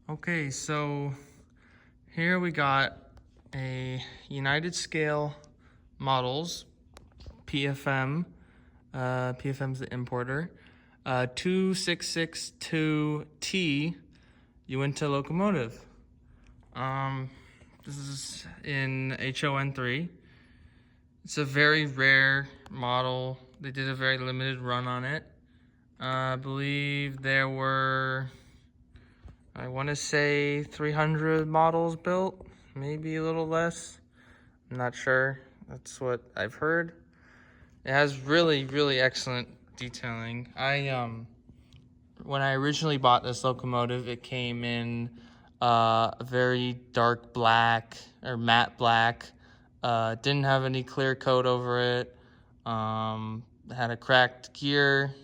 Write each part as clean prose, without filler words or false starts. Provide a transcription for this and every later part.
Okay, so here we got a United Scale Models PFM. PFM's the importer. 2662T Uintah locomotive. This is in Hon3. It's a very rare model. They did a very limited run on it. I believe there were, I want to say 300 models built, maybe a little less. I'm not sure. That's what I've heard. It has really excellent detailing. When I originally bought this locomotive, it came in a very dark black or matte black. Didn't have any clear coat over it. Had a cracked gear.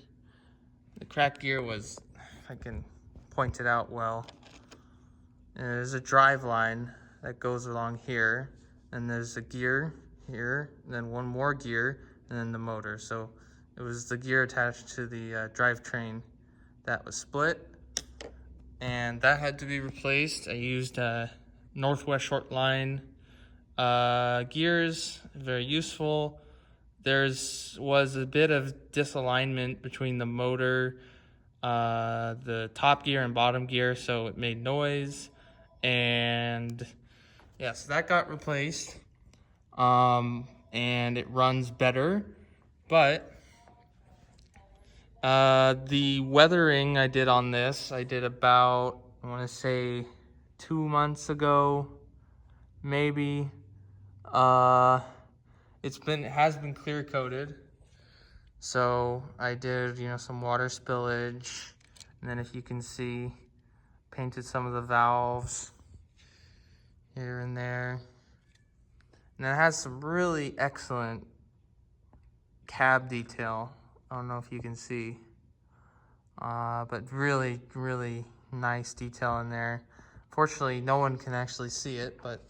The cracked gear was, if I can point it out well, there's a drive line that goes along here, and there's a gear here, and then one more gear, and then the motor. So it was the gear attached to the drivetrain that was split, and that had to be replaced. I used Northwest short line gears, very useful. Was a bit of disalignment between the motor, the top gear and bottom gear, so it made noise. And yes, that got replaced. And it runs better, but the weathering I did on this, I did about, I want to say 2 months ago, maybe. It has been clear coated. So I did, some water spillage, and then if you can see, painted some of the valves here and there. And it has some really excellent cab detail. I don't know if you can see, but really nice detail in there. Fortunately, no one can actually see it, but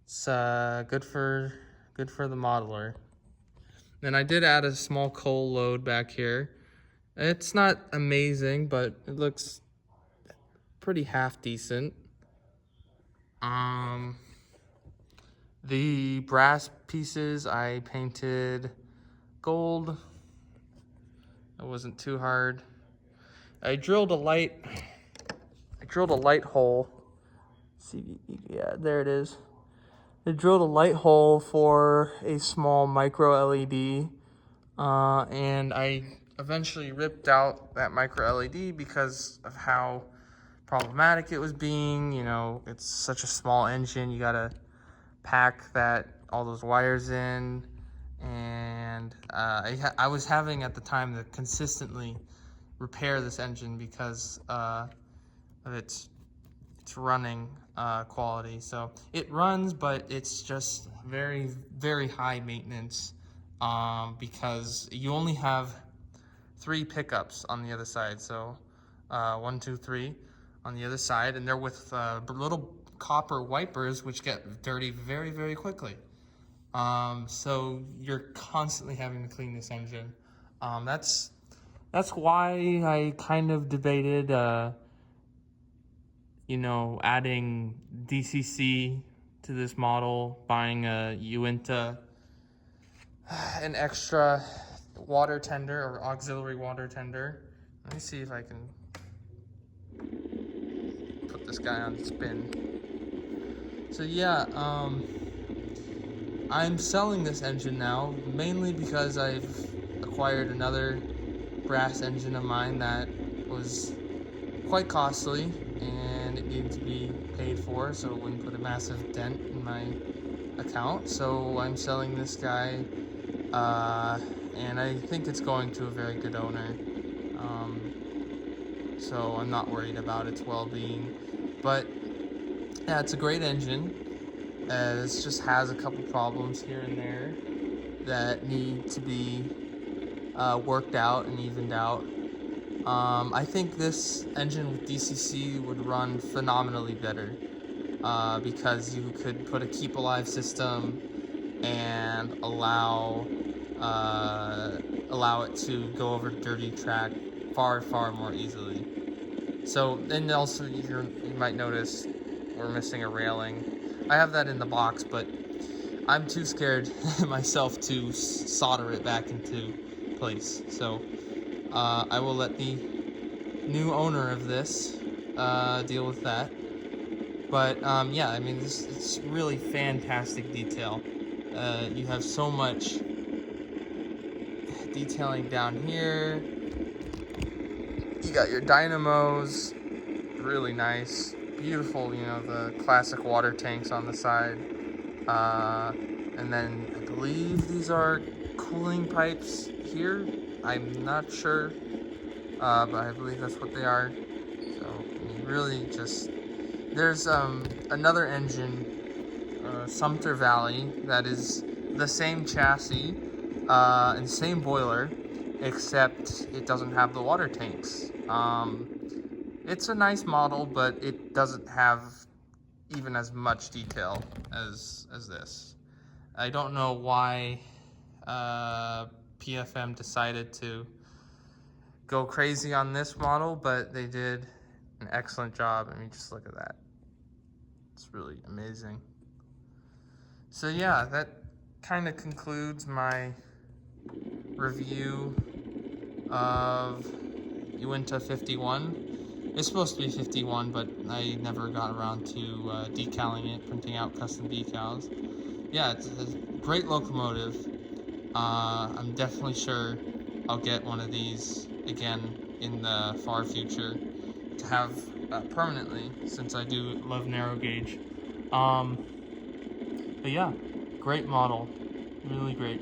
it's good for the modeler. Then I did add a small coal load back here. It's not amazing, but it looks pretty half decent. The brass pieces I painted gold. It wasn't too hard. I drilled a light hole. See, yeah, there it is. I drilled a light hole for a small micro LED, and I eventually ripped out that micro LED because of how problematic it was being. It's such a small engine. You gotta pack all those wires in, and I was having at the time to consistently repair this engine because of its running quality. So it runs, but it's just very high maintenance, because you only have 3 pickups on the other side. So 1, 2, 3 on the other side, and they're with little copper wipers which get dirty very quickly. So you're constantly having to clean this engine. That's why I kind of debated adding DCC to this model, buying a Uintah, an extra water tender or auxiliary water tender. Let me see if I can put this guy on spin. So yeah, I'm selling this engine now, mainly because I've acquired another brass engine of mine that was quite costly, and it needed to be paid for so it wouldn't put a massive dent in my account. So I'm selling this guy, and I think it's going to a very good owner. So I'm not worried about its well-being. But yeah, it's a great engine. This just has a couple problems here and there that need to be worked out and evened out. I think this engine with DCC would run phenomenally better, because you could put a keep alive system and allow it to go over dirty track far more easily. So, and also you might notice we're missing a railing. I have that in the box, but I'm too scared myself to solder it back into place. So I will let the new owner of this deal with that. But yeah, I mean, it's really fantastic detail. You have so much detailing down here. You got your dynamos, really nice, beautiful. You know, the classic water tanks on the side, and then I believe these are cooling pipes here. I'm not sure, but I believe that's what they are. So I mean, really, just there's another engine, Sumter Valley, that is the same chassis and same boiler, except it doesn't have the water tanks. It's a nice model, but it doesn't have even as much detail as this. I don't know why PFM decided to go crazy on this model, but they did an excellent job. I mean, just look at that. It's really amazing. So yeah, that kind of concludes my review of Uintah 51. It's supposed to be 51, but I never got around to decaling it, printing out custom decals. Yeah, it's a great locomotive. I'm definitely sure I'll get one of these again in the far future to have permanently, since I do love narrow gauge. But yeah, great model, really great.